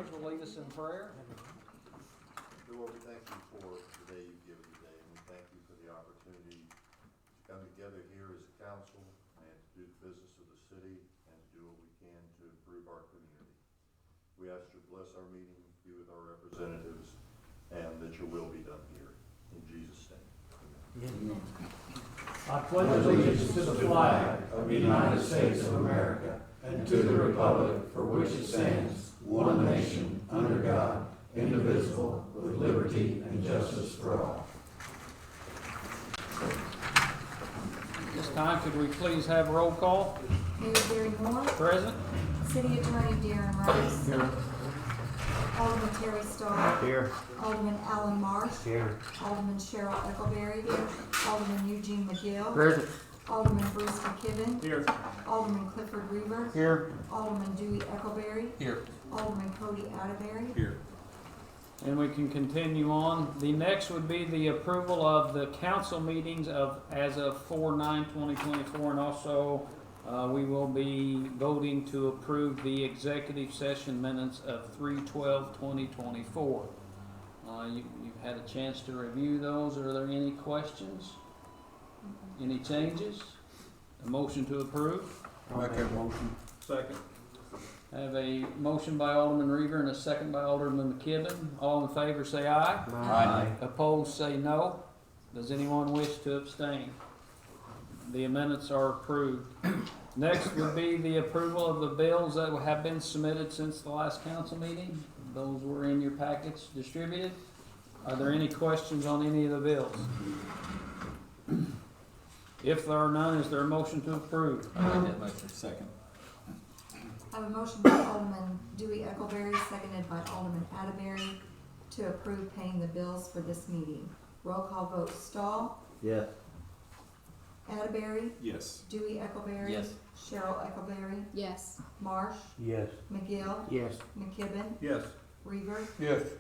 Myers will lead us in prayer. Lord, we thank you for the day you've given today, and we thank you for the opportunity to come together here as a council and to do the business of the city and to do what we can to improve our community. We ask you to bless our meeting, be with our representatives, and that your will be done here. In Jesus' name. Amen. I pledge allegiance to the flag of the United States of America and to the republic for which it stands, one nation, under God, indivisible, with liberty and justice for all. At this time, could we please have roll call? Mayor Gary Moore. Present. City Attorney Darren Rice. Here. Alderman Terry Starr. Here. Alderman Alan Marsh. Here. Alderman Cheryl Eckleberry. Alderman Eugene McGill. Present. Alderman Bruce McKibben. Here. Alderman Clifford Reaver. Here. Alderman Dewey Eckleberry. Here. Alderman Cody Atterbury. Here. And we can continue on. The next would be the approval of the council meetings as of 4/9/2024, and also we will be voting to approve the executive session minutes of 3/12/2024. You've had a chance to review those. Are there any questions? Any changes? A motion to approve? I'll make that motion. Second. I have a motion by Alderman Reaver and a second by Alderman McKibben. All in favor say aye. Aye. Opposed say no. Does anyone wish to abstain? The amendments are approved. Next would be the approval of the bills that have been submitted since the last council meeting. Those were in your packets distributed. Are there any questions on any of the bills? If there are none, is there a motion to approve? Second. I have a motion by Alderman Dewey Eckleberry, seconded by Alderman Atterbury, to approve paying the bills for this meeting. Roll call vote: Stahl, Yes. Atterbury, Yes. Dewey Eckleberry, Yes. Cheryl Eckleberry, Yes. Marsh, Yes. McGill, Yes. McKibben, Yes. Reaver. Yes.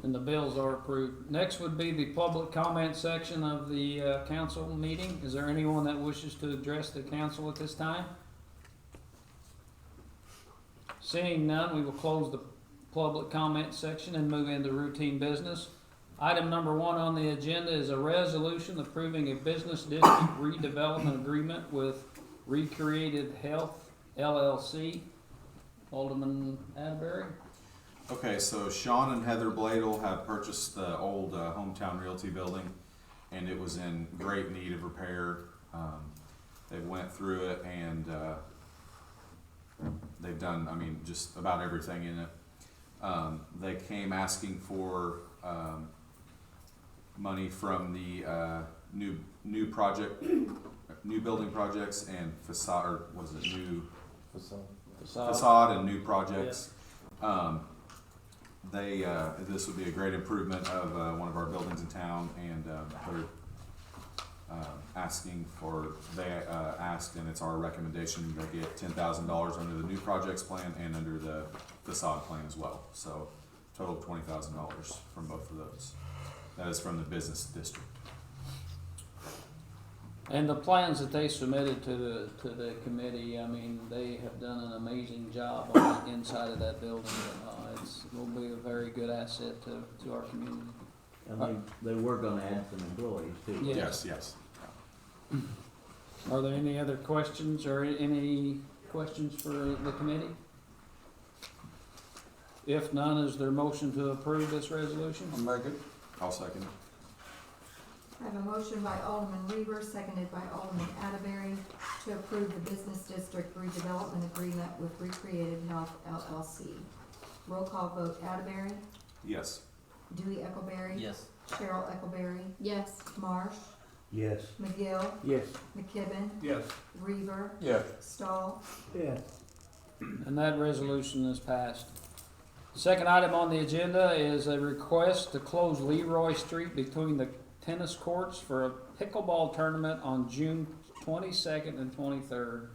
And the bills are approved. Next would be the public comment section of the council meeting. Is there anyone that wishes to address the council at this time? Seeing none, we will close the public comment section and move into routine business. Item number 1 on the agenda is a resolution approving a business district redevelopment agreement with Recreated Health LLC. Alderman Atterbury. Okay, so Sean and Heather Bladel have purchased the old Hometown Realty building, and it was in great need of repair. They went through it, and they've done, I mean, just about everything in it. They came asking for money from the new project, new building projects and facade, or was it new facade and new projects. This would be a great improvement of one of our buildings in town, and they're asking for, they asked, and it's our recommendation, they get $10,000 under the new projects plan and under the facade plan as well. So total of $20,000 from both of those. That is from the business district. And the plans that they submitted to the committee, I mean, they have done an amazing job on the inside of that building. It will be a very good asset to our community. And they were gonna add some employees too. Yes. Yes. Are there any other questions or any questions for the committee? If none, is there a motion to approve this resolution? I'll make it. I'll second it. I have a motion by Alderman Reaver, seconded by Alderman Atterbury, to approve the business district redevelopment agreement with Recreated Health LLC. Roll call vote: Atterbury, Yes. Dewey Eckleberry, Yes. Cheryl Eckleberry, Yes. Marsh, Yes. McGill, Yes. McKibben, Yes. Reaver, Yes. Stahl. Yes. And that resolution is passed. Second item on the agenda is a request to close Leroy Street between the tennis courts for a pickleball tournament on June 22nd and 23rd.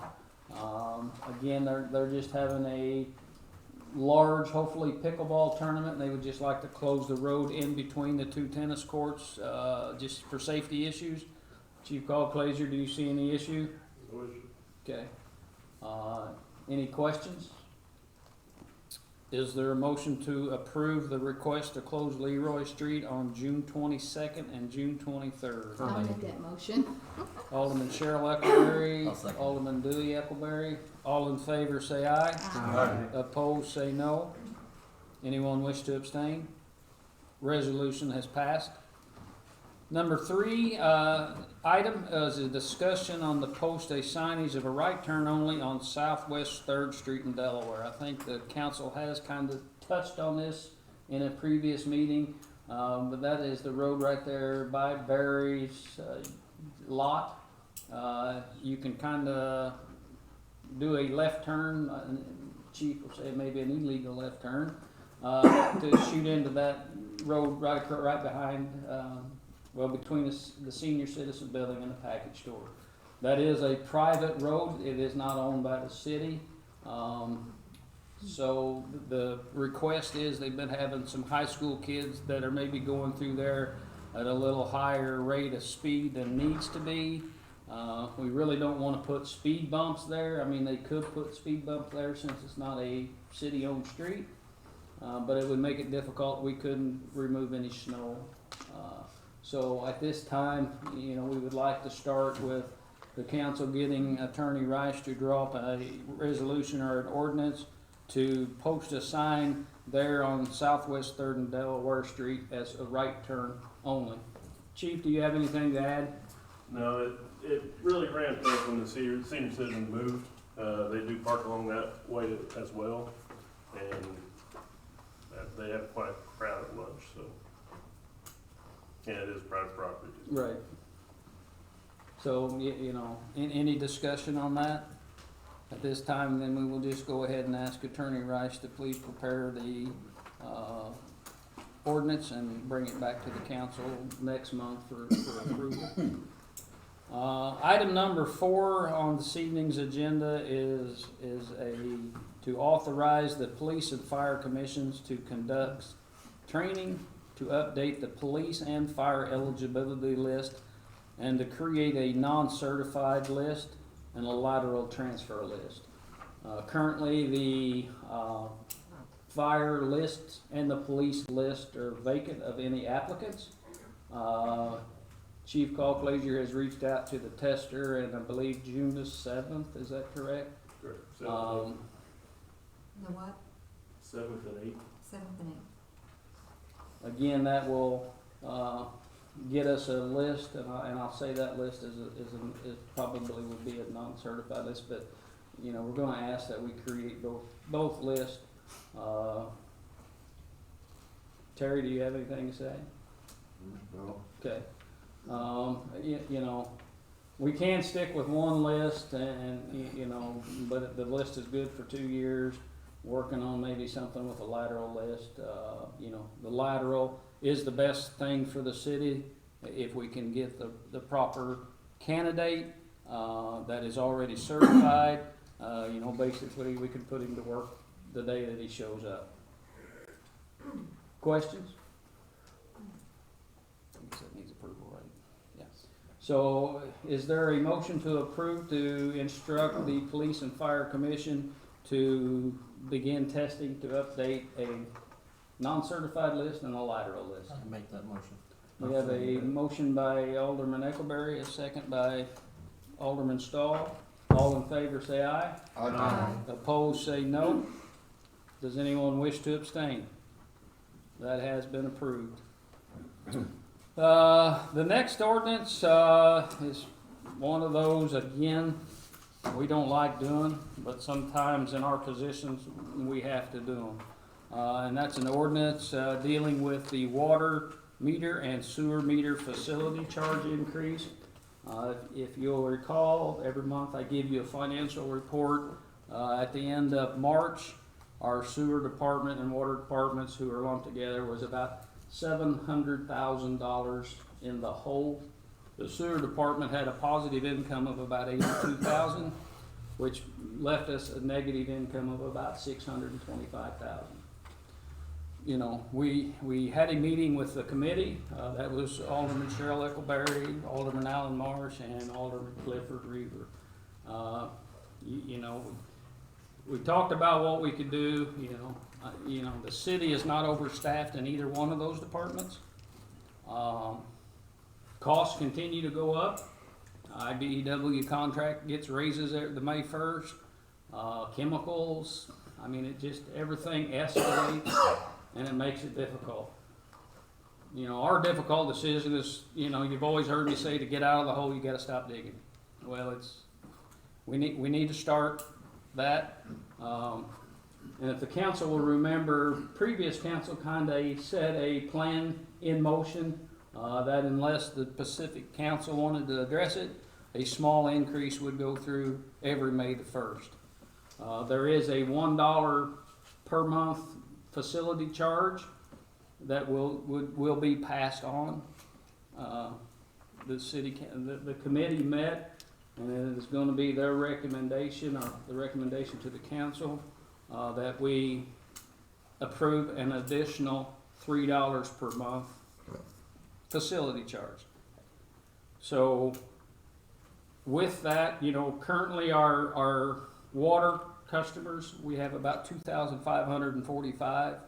Again, they're just having a large, hopefully, pickleball tournament. They would just like to close the road in between the two tennis courts, just for safety issues. Chief Gallclaser, do you see any issue? Okay. Any questions? Is there a motion to approve the request to close Leroy Street on June 22nd and June 23rd? I'll make that motion. Alderman Cheryl Eckleberry, I'll second. Alderman Dewey Eckleberry. All in favor say aye. Aye. Opposed say no. Anyone wish to abstain? Resolution has passed. Number 3, item is a discussion on the post a signage of a right turn only on Southwest 3rd Street in Delaware. I think the council has kind of touched on this in a previous meeting, but that is the road right there by Barry's lot. You can kind of do a left turn, chief will say maybe an illegal left turn, to shoot into that road right behind, between the senior citizen building and the package store. That is a private road. It is not owned by the city. So the request is, they've been having some high school kids that are maybe going through there at a little higher rate of speed than needs to be. We really don't want to put speed bumps there. I mean, they could put speed bumps there since it's not a city-owned street, but it would make it difficult. We couldn't remove any snow. So at this time, we would like to start with the council getting Attorney Rice to draw up a resolution or an ordinance to post a sign there on Southwest 3rd and Delaware Street as a right turn only. Chief, do you have anything to add? No, it really ramped up when the senior citizens moved. They do park along that way as well, and they have quite a crowd at lunch, so. And it is private property. Right. So, any discussion on that? At this time, then we will just go ahead and ask Attorney Rice to please prepare the ordinance and bring it back to the council next month for approval. Item number 4 on this evening's agenda is to authorize the police and fire commissions to conduct training to update the police and fire eligibility list and to create a non-certified list and a lateral transfer list. Currently, the fire list and the police list are vacant of any applicants. Chief Colclazier has reached out to the tester, and I believe June the 7th, is that correct? Correct. The what? 7th and 8th. 7th and 8th. Again, that will get us a list, and I'll say that list is probably would be a non-certified list, but we're going to ask that we create both lists. Terry, do you have anything to say? No. Okay. We can stick with one list, but the list is good for 2 years. Working on maybe something with a lateral list. The lateral is the best thing for the city if we can get the proper candidate that is already certified. Basically we can put him to work the day that he shows up. Questions? I guess that needs approval, right? Yeah. So is there a motion to approve to instruct the police and fire commission to begin testing to update a non-certified list and a lateral list? I can make that motion. We have a motion by Alderman Eckleberry, a second by Alderman Stahl. All in favor say aye. Aye. Opposed say no. Does anyone wish to abstain? That has been approved. The next ordinance is one of those, again, we don't like doing, but sometimes in our positions we have to do them. And that's an ordinance dealing with the water meter and sewer meter facility charge increase. If you'll recall, every month I give you a financial report. At the end of March, our sewer department and water departments, who are lumped together, was about $700,000 in the hole. The sewer department had a positive income of about $82,000, which left us a negative income of about $625,000. We had a meeting with the committee. That was Alderman Cheryl Eckleberry, Alderman Allen Marsh, and Alderman Clifford Reaver. We talked about what we could do. You know, the city is not overstaffed in either one of those departments. Costs continue to go up. IBEW contract gets raises at the May 1st. Chemicals, I mean, it just, everything escalates and it makes it difficult. You know, our difficult decision is, you know, you've always heard me say to get out of the hole, you gotta stop digging. Well, we need to start that. And if the council will remember, previous council kinda set a plan in motion, that unless the Pacific Council wanted to address it, a small increase would go through every May the 1st. There is a $1 per month facility charge that will be passed on. The committee met, and it is gonna be their recommendation, or the recommendation to the council, that we approve an additional $3 per month facility charge. So with that, you know, currently our water customers, we have about 2,545.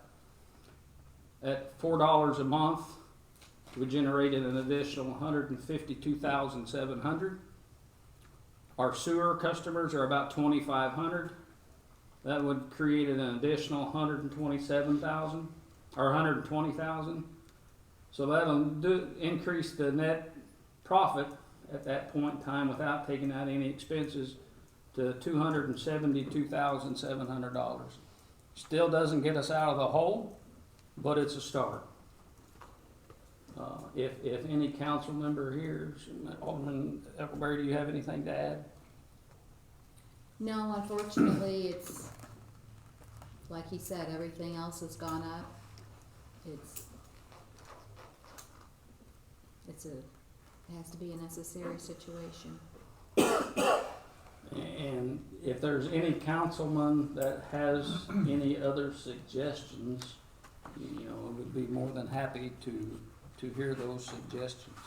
At $4 a month, we generated an additional 152,700. Our sewer customers are about 2,500. That would create an additional 127,000 or 120,000. So that'll increase the net profit at that point in time without taking out any expenses to $272,700. Still doesn't get us out of the hole, but it's a start. If any council member here, Alderman Eckelberry, do you have anything to add? No, unfortunately, it's, like he said, everything else has gone up. It has to be a necessary situation. And if there's any councilman that has any other suggestions, you know, we'd be more than happy to hear those suggestions.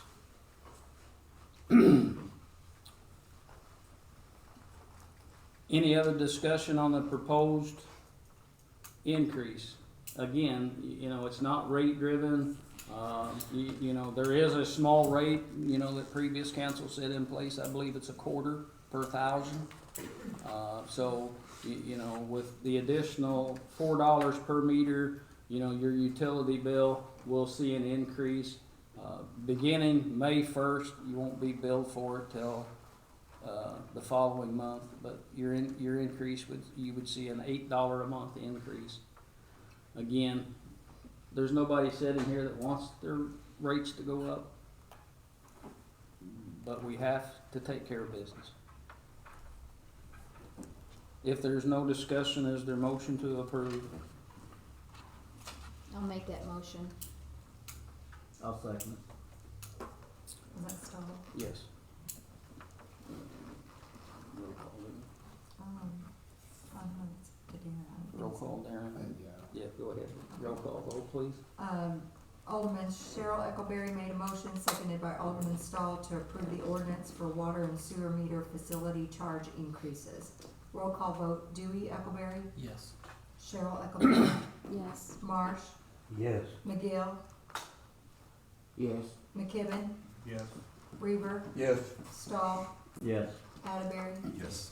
Any other discussion on the proposed increase? Again, you know, it's not rate driven. You know, there is a small rate, you know, that previous council set in place. I believe it's $0.25 per 1,000. So, you know, with the additional $4 per meter, you know, your utility bill will see an increase. Beginning May 1st, you won't be billed for it till the following month, but your increase you would see an $8 a month increase. Again, there's nobody sitting here that wants their rates to go up, but we have to take care of business. If there's no discussion, is there motion to approve? I'll make that motion. I'll second it. Is that Stahl? Yes. Roll call, Darren. Yeah, go ahead. Roll call vote, please. Alderman Cheryl Eckelberry made a motion, seconded by Alderman Stahl, to approve the ordinance for water and sewer meter facility charge increases. Roll call vote, Dewey Eckelberry, Yes. Cheryl Eckelberry, Yes. Marsh, Yes. McGill, Yes. McKibben, Yes. Reaver, Yes. Stahl, Yes. Atterbury. Yes.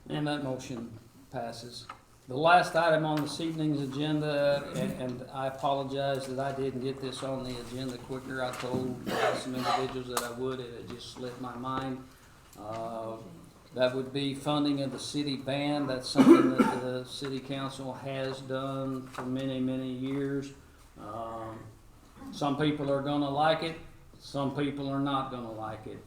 And that motion passes. The last item on this evening's agenda, and I apologize that I didn't get this on the agenda quicker. I told some individuals that I would, it had just slipped my mind. That would be funding of the city band. That's something that the city council has done for many, many years. Some people are gonna like it, some people are not gonna like it.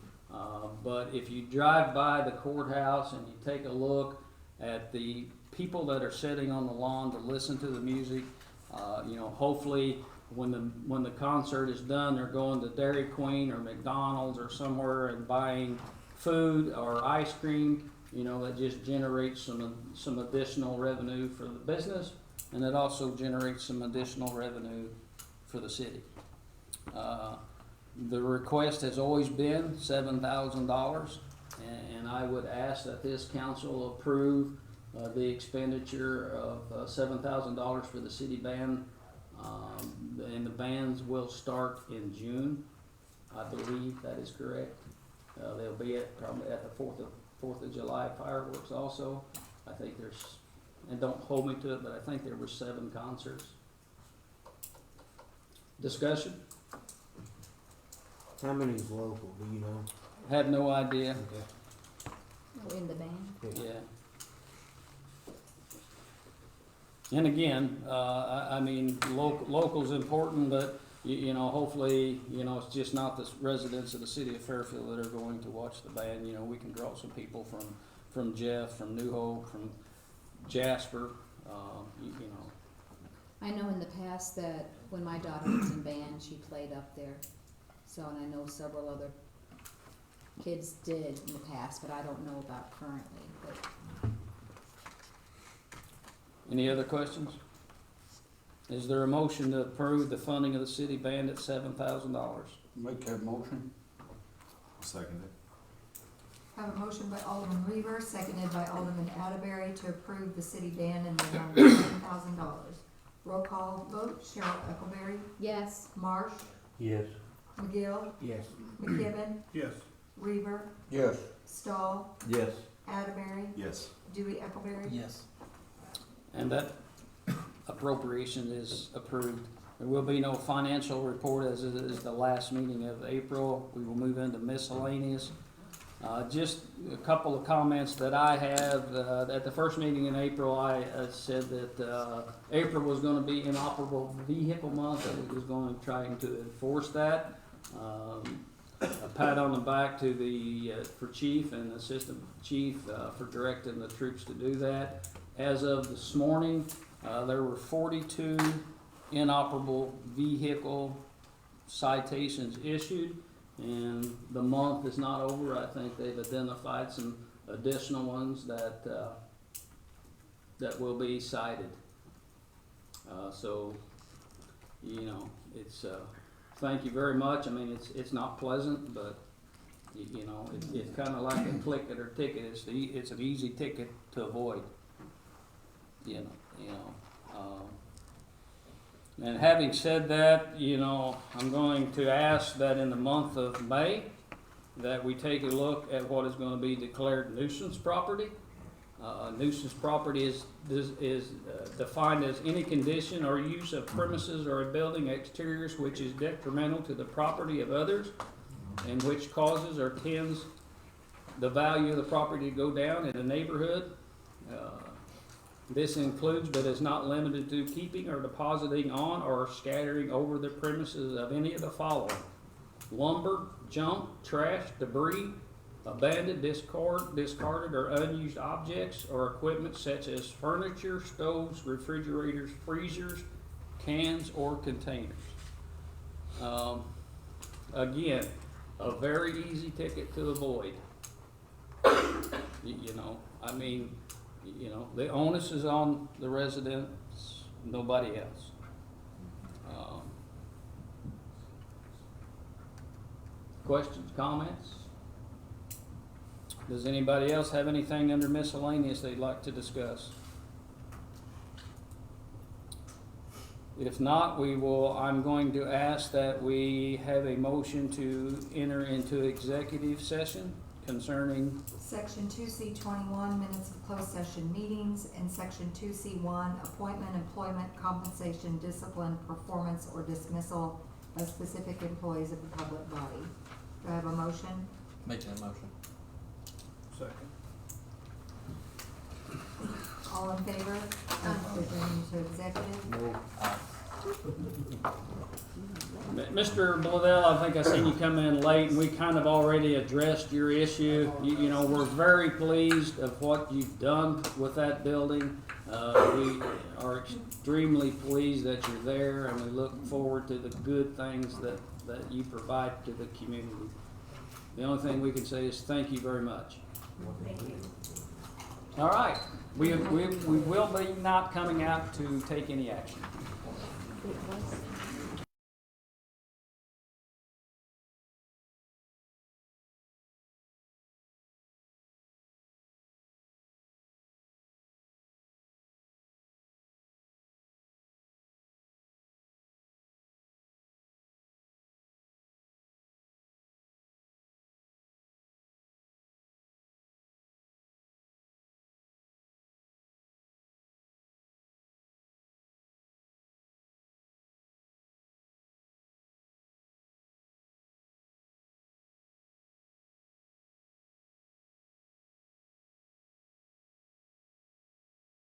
But if you drive by the courthouse and you take a look at the people that are sitting on the lawn to listen to the music, you know, hopefully when the concert is done, they're going to Dairy Queen or McDonald's or somewhere and buying food or ice cream. You know, that just generates some additional revenue for the business, and it also generates some additional revenue for the city. The request has always been $7,000, and I would ask that this council approve the expenditure of $7,000 for the city band. And the bands will start in June, I believe that is correct. They'll be probably at the Fourth of July fireworks also. I think there's, and don't hold me to it, but I think there were 7 concerts. Discussion? How many's local, do you know? Have no idea. Okay. Oh, in the band. Yeah. And again, I mean, local's important, but you know, hopefully, you know, it's just not the residents of the city of Fairfield that are going to watch the band. You know, we can draw some people from Jeff, from New Hope, from Jasper, you know. I know in the past that when my daughter was in band, she played up there. So, and I know several other kids did in the past, but I don't know about currently, but. Any other questions? Is there a motion to approve the funding of the city band at $7,000? Make that motion. Second it. I have a motion by Alderman Weaver, seconded by Alderman Atterbury to approve the city band in the amount of $7,000. Roll call vote, Cheryl Eckelberry, Yes. Marsh, Yes. McGill, Yes. McKibben, Yes. Reaver, Yes. Stahl, Yes. Atterbury, Yes. Dewey Eckelberry. Yes. And that appropriation is approved. There will be no financial report as it is the last meeting of April. We will move into miscellaneous. Just a couple of comments that I have. At the first meeting in April, I said that April was going to be inoperable vehicle month, and we was going to try to enforce that. A pat on the back to the for chief and assistant chief for directing the troops to do that. As of this morning, there were 42 inoperable vehicle citations issued, and the month is not over. I think they've identified some additional ones that will be cited. So, you know, it's thank you very much. I mean, it's not pleasant, but you know, it's kind of like a click it or ticket. It's an easy ticket to avoid. You know. And having said that, you know, I'm going to ask that in the month of May, that we take a look at what is going to be declared nuisance property. Nuisance property is defined as any condition or use of premises or a building exteriors which is detrimental to the property of others and which causes or tends the value of the property to go down in a neighborhood. This includes, but is not limited to, keeping or depositing on or scattering over the premises of any of the following: lumber, junk, trash, debris, abandoned, discarded or unused objects or equipment such as furniture, stoves, refrigerators, freezers, cans, or containers. Again, a very easy ticket to avoid. You know, I mean, you know, the onus is on the residents, nobody else. Questions, comments? Does anybody else have anything under miscellaneous they'd like to discuss? If not, I'm going to ask that we have a motion to enter into executive session concerning Section 2C21, minutes of closed session meetings, and Section 2C1, appointment, employment, compensation, discipline, performance, or dismissal of specific employees of the public body. Do I have a motion? Make that motion. Second. All in favor of adjourning to executive? No. Mr. Bledell, I think I seen you come in late, and we kind of already addressed your issue. You know, we're very pleased of what you've done with that building. We are extremely pleased that you're there, and we look forward to the good things that you provide to the community. The only thing we can say is thank you very much. Thank you. All right, we will be not coming out to take any action. It was